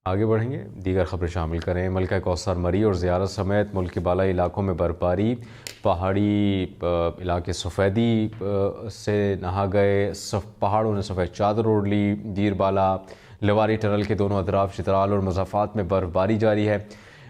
آگے بڑھیں گے، دیگر خبریں شامل کریں۔ ملکہ کوثر مری اور زیارت سمیت ملک کے بالائی علاقوں میں برفباری، پہاڑی علاقے سفیدی سے نہا گئے، پہاڑوں نے سفید چادر اوڑھ لی۔ دیر بالا لواری ٹنل کے دونوں اطراف چترال اور مضافات میں برفباری جاری ہے۔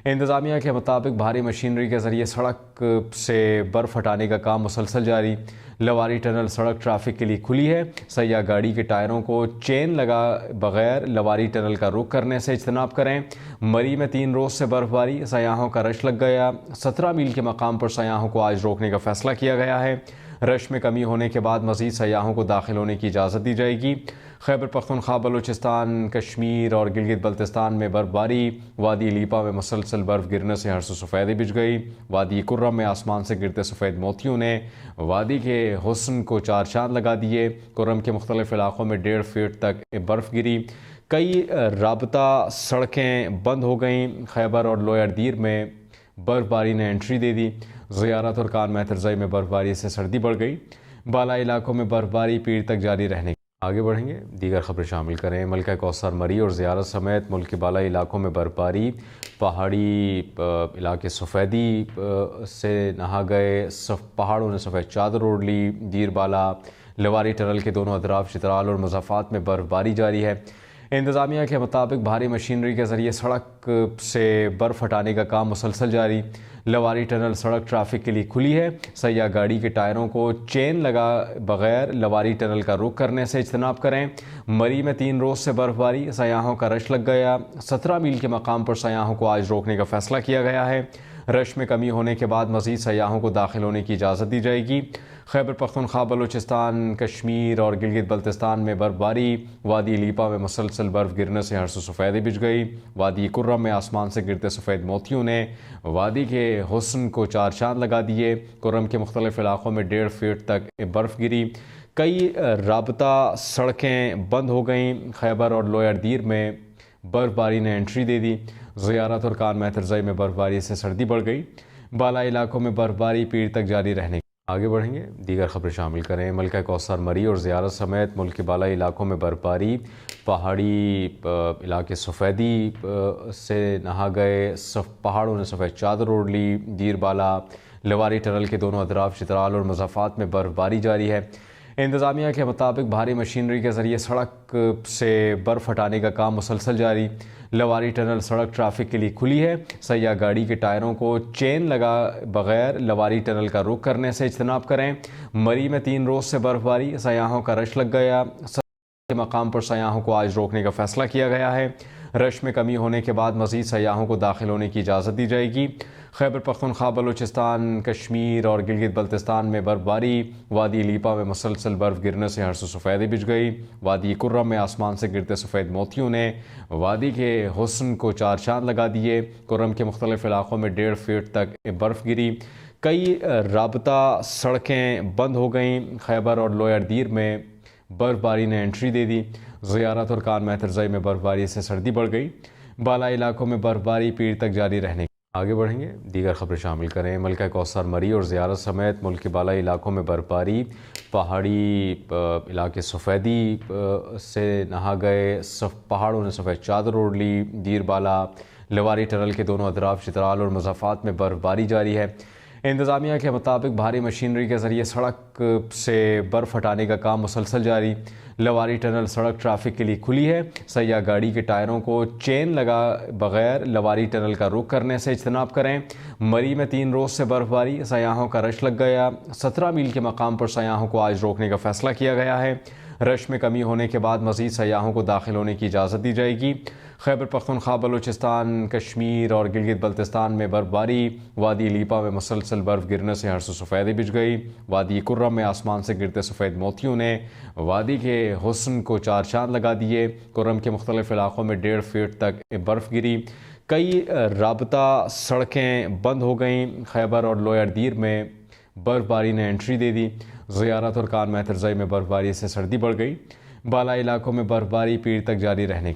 انتظامیہ کے مطابق بھاری مشینری کے ذریعے سڑک سے برف ہٹانے کا کام مسلسل جاری۔ لواری ٹنل سڑک ٹریفک کے لیے کھلی ہے۔ سیاح گاڑی کے ٹائروں کو چین لگا بغیر لواری ٹنل کا رخ کرنے سے اجتناب کریں۔ مری میں 3 روز سے برفباری، سیاحوں کا رش لگ گیا۔ 17 میل کے مقام پر سیاحوں کو آج روکنے کا فیصلہ کیا گیا ہے۔ رش میں کمی ہونے کے بعد مزید سیاحوں کو داخل ہونے کی اجازت دی جائے گی۔ خیبر پختونخوا، بلوچستان، کشمیر اور گلگت بلتستان میں برفباری۔ وادی لیپا میں مسلسل برف گرنے سے ہرس و سفیدی بچھ گئی۔ وادی کرم میں آسمان سے گرتے سفید موتیوں نے وادی کے حسن کو 4 چاند لگا دیے۔ کرم کے مختلف علاقوں میں 1.5 فٹ تک برف گری۔ کئی رابطہ سڑکیں بند ہو گئیں۔ خیبر اور لوئر دیر میں برف باری نے انٹری دے دی۔ زیارت اور کان مہترزئی میں برف باری سے سردی بڑھ گئی۔ بالائی علاقوں میں برف باری پیر تک جاری رہنے۔ آگے بڑھیں گے، دیگر خبریں شامل کریں۔ ملکہ کوثر مری اور زیارت سمیت ملک کے بالائی علاقوں میں برفباری، پہاڑی علاقے سفیدی سے نہا گئے، پہاڑوں نے سفید چادر اوڑھ لی۔ دیر بالا لواری ٹنل کے دونوں اطراف چترال اور مضافات میں برف باری جاری ہے۔ انتظامیہ کے مطابق بھاری مشینری کے ذریعے سڑک سے برف ہٹانے کا کام مسلسل جاری۔ لواری ٹنل سڑک ٹریفک کے لیے کھلی ہے۔ سیاح گاڑی کے ٹائروں کو چین لگا بغیر لواری ٹنل کا رخ کرنے سے اجتناب کریں۔ مری میں 3 روز سے برفباری، سیاحوں کا رش لگ گیا۔ 17 میل کے مقام پر سیاحوں کو آج روکنے کا فیصلہ کیا گیا ہے۔ رش میں کمی ہونے کے بعد مزید سیاحوں کو داخل ہونے کی اجازت دی جائے گی۔ خیبر پختونخوا، بلوچستان، کشمیر اور گلگت بلتستان میں برفباری۔ وادی لیپا میں مسلسل برف گرنے سے ہرس و سفیدی بچھ گئی۔ وادی کرم میں آسمان سے گرتے سفید موتیوں نے وادی کے حسن کو 4 چاند لگا دیے۔ کرم کے مختلف علاقوں میں 1.5 فٹ تک برف گری۔ کئی رابطہ سڑکیں بند ہو گئیں۔ خیبر اور لوئر دیر میں برف باری نے انٹری دے دی۔ زیارت اور کان مہترزئی میں برف باری سے سردی بڑھ گئی۔ بالائی علاقوں میں برف باری پیر تک جاری رہنے۔ آگے بڑھیں گے، دیگر خبریں شامل کریں۔ ملکہ کوثر مری اور زیارت سمیت ملک کے بالائی علاقوں میں برفباری، پہاڑی علاقے سفیدی سے نہا گئے، پہاڑوں نے سفید چادر اوڑھ لی۔ دیر بالا لواری ٹنل کے دونوں اطراف چترال اور مضافات میں برف باری جاری ہے۔ انتظامیہ کے مطابق بھاری مشینری کے ذریعے سڑک سے برف ہٹانے کا کام مسلسل جاری۔ لواری ٹنل سڑک ٹریفک کے لیے کھلی ہے۔ سیاح گاڑی کے ٹائروں کو چین لگا بغیر لواری ٹنل کا رخ کرنے سے اجتناب کریں۔ مری میں 3 روز سے برفباری، سیاحوں کا رش لگ گیا۔ کے مقام پر سیاحوں کو آج روکنے کا فیصلہ کیا گیا ہے۔ رش میں کمی ہونے کے بعد مزید سیاحوں کو داخل ہونے کی اجازت دی جائے گی۔ خیبر پختونخوا، بلوچستان، کشمیر اور گلگت بلتستان میں برفباری۔ وادی لیپا میں مسلسل برف گرنے سے ہرس و سفیدی بچھ گئی۔ وادی کرم میں آسمان سے گرتے سفید موتیوں نے وادی کے حسن کو 4 چاند لگا دیے۔ کرم کے مختلف علاقوں میں 1.5 فٹ تک برف گری۔ کئی رابطہ سڑکیں بند ہو گئیں۔ خیبر اور لوئر دیر میں برف باری نے انٹری دے دی۔ زیارت اور کان مہترزئی میں برف باری سے سردی بڑھ گئی۔ بالائی علاقوں میں برف باری پیر تک جاری رہنے۔ آگے بڑھیں گے، دیگر خبریں شامل کریں۔ ملکہ کوثر مری اور زیارت سمیت ملک کے بالائی علاقوں میں برفباری، پہاڑی علاقے سفیدی سے نہا گئے، پہاڑوں نے سفید چادر اوڑھ لی۔ دیر بالا لواری ٹنل کے دونوں اطراف چترال اور مضافات میں برف باری جاری ہے۔ انتظامیہ کے مطابق بھاری مشینری کے ذریعے سڑک سے برف ہٹانے کا کام مسلسل جاری۔ لواری ٹنل سڑک ٹریفک کے لیے کھلی ہے۔ سیاح گاڑی کے ٹائروں کو چین لگا بغیر لواری ٹنل کا رخ کرنے سے اجتناب کریں۔ مری میں 3 روز سے برفباری، سیاحوں کا رش لگ گیا۔ 17 میل کے مقام پر سیاحوں کو آج روکنے کا فیصلہ کیا گیا ہے۔ رش میں کمی ہونے کے بعد مزید سیاحوں کو داخل ہونے کی اجازت دی جائے گی۔ خیبر پختونخوا، بلوچستان، کشمیر اور گلگت بلتستان میں برفباری۔ وادی لیپا میں مسلسل برف گرنے سے ہرس و سفیدی بچھ گئی۔ وادی کرم میں آسمان سے گرتے سفید موتیوں نے وادی کے حسن کو 4 چاند لگا دیے۔ کرم کے مختلف علاقوں میں 1.5 فٹ تک برف گری۔ کئی رابطہ سڑکیں بند ہو گئیں۔ خیبر اور لوئر دیر میں برف باری نے انٹری دے دی۔ زیارت اور کان مہترزئی میں برف باری سے سردی بڑھ گئی۔ بالائی علاقوں میں برف باری پیر تک جاری رہنے